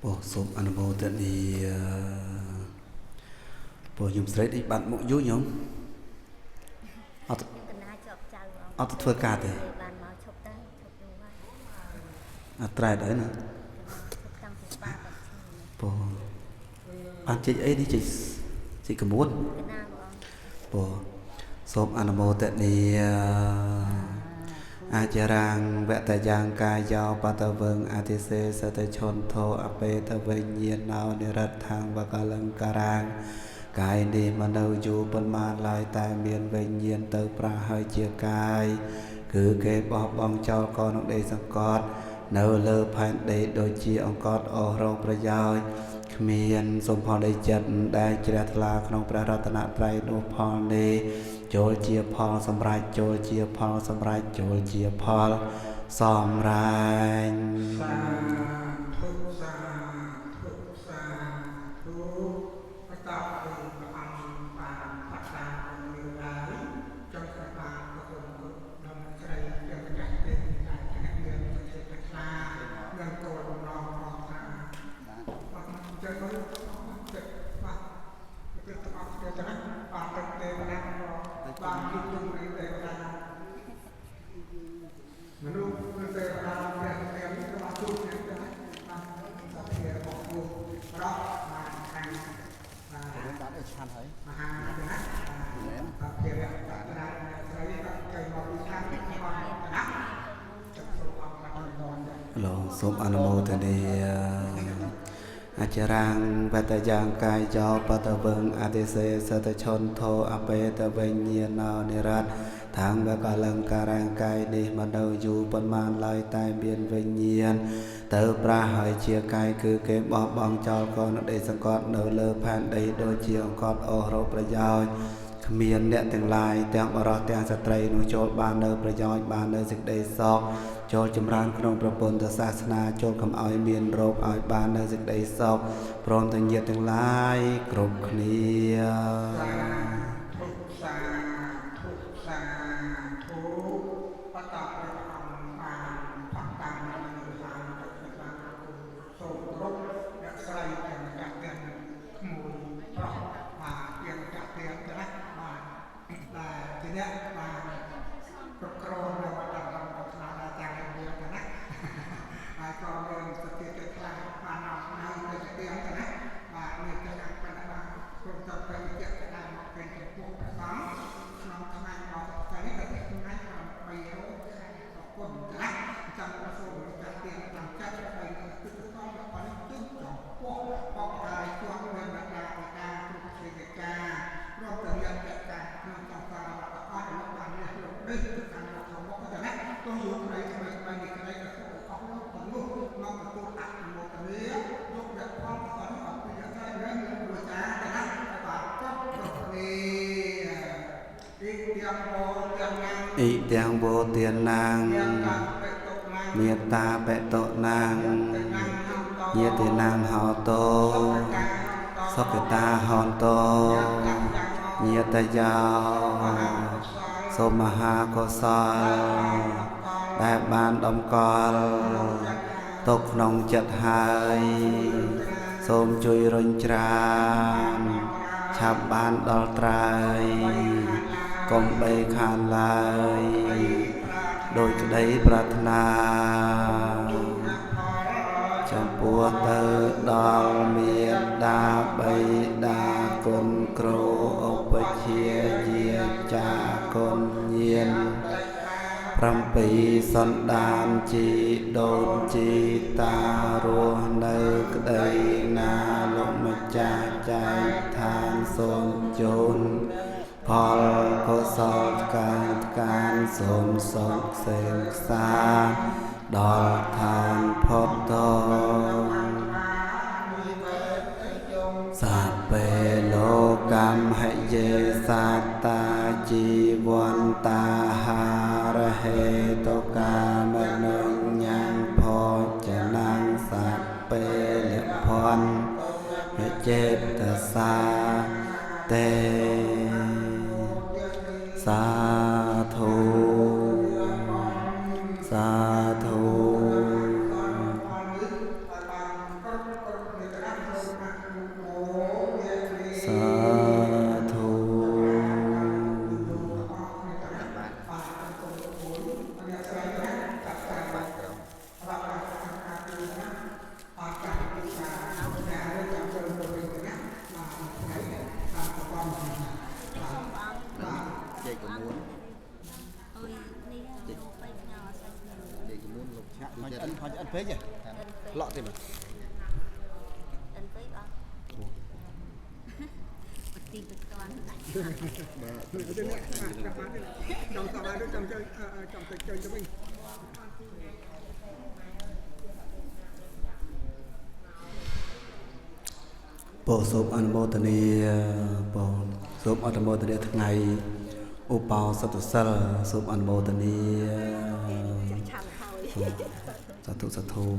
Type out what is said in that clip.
Bố sốm anh bố tên đi bố dùng straight đi bạn mộ dối nhông ở tôi thưa ca thì trai đấy nè bố bạn chị ấy đi chị có muốn bố sốm anh bố tên đi Ajarang vẹt tài giang ca giao ba tờ vâng atc sa tờ chôn thô ape tờ vinh nhiên nào nê rật thang và ca lăng ca rang cái đi mà đâu dù bần mà lại tại miền vinh nhiên tờ pra hơi chia cai cứ kê bó bong cho con ông đây sang cọt nâu lơ phán để đôi chia ông cọt ô rô pra giao miền sông phong đây chân đại chia la không pra ratana trai nô phong điចូលជាផលសម្រាប់ចូលជាផលសម្រាប់ចូលជាផលសម្រាប់សាធុសាធុសាធុបតោព្រះអង្គបានបតាមានដែរចង់ស្ដាប់ប្រគុណដំស្រីជាម្ចាស់ទេតែមានប្រសិទ្ធខ្លះនឹងគោលបំណងផងថាបាទចឹងទៅចិត្តបាទគឺទាំងអស់គ្នាចឹងបាទទៅទេវតាបានជួបជុំគ្នាទេវតាមនុស្សគឺទេវតាព្រះព្រះនេះក៏បានជួបគ្នាដែរបានសព្វារបស់គូប្រោះបានខាងបានអីឆានហើយមហាទេណាសព្វារៈតារាស្រីក៏ចៃមកពីខាងនេះបានណាចិត្តសូមអរគុណលោកសូមអនុមោទនាAjarang vẹt giang cai cho ba tờ vâng atc sa tờ chôn thô ape tờ vinh nhiên nào nê rát tháng và cả lăng ca rang cai đi mà đâu dù bần man lại tai biên vinh nhiên tờ pra hỏi chia cai cứ kế bó bong cho con để sang con nở lơ phan đầy đôi chiều con ô rô pra giao miền điệnទាំងឡាយទាំងបរោះទាំងស្ត្រីនោះចូលបាននៅប្រយោជន៍បាននៅសេចក្តីសុខចូលចម្រើនក្នុងព្រះពុទ្ធសាសនាចូលកុំឲ្យមានរោគឲ្យបាននៅសេចក្តីសុខព្រមទាំងញាតិទាំងឡាយគ្រប់គ្នាអ៊ីទាំងវោទានណាងមេត្តាបេតុណាងញាតិណាងហោតោសុខតាហនតោញាតយោសូមមហាកុសលដែលបានដំកល់ទុកក្នុងចិត្តហើយសូមជួយរុញច្រានឆាប់បានដល់ត្រើយកុំបីខានឡើយដោយក្តីប្រាថ្នាចំពោះទៅដល់មេដាបៃតាគុណគ្រូឧបជាយាចាគុណញាណ7សន្តានជីដូនជីតារស់នៅក្តីណាលោកម្ចាស់ចែកឋានសូមជូនផលកុសលកានសូមសុខសេមសាដល់ឋានផុតតសាពេលោកម្មហិយេសាតាជីវន្តាហារហេតុកាមនុញ្ញភោចនាងសាពេលភន្តិចេតសាតេសាធុសាធុ họ ăn phế chứ lọ thì mà ăn phế đó tìm được con bộ số ăn mô tani bộ số ăn mô tani tháng ngày ô bao sát sơ số ăn mô tani sát thu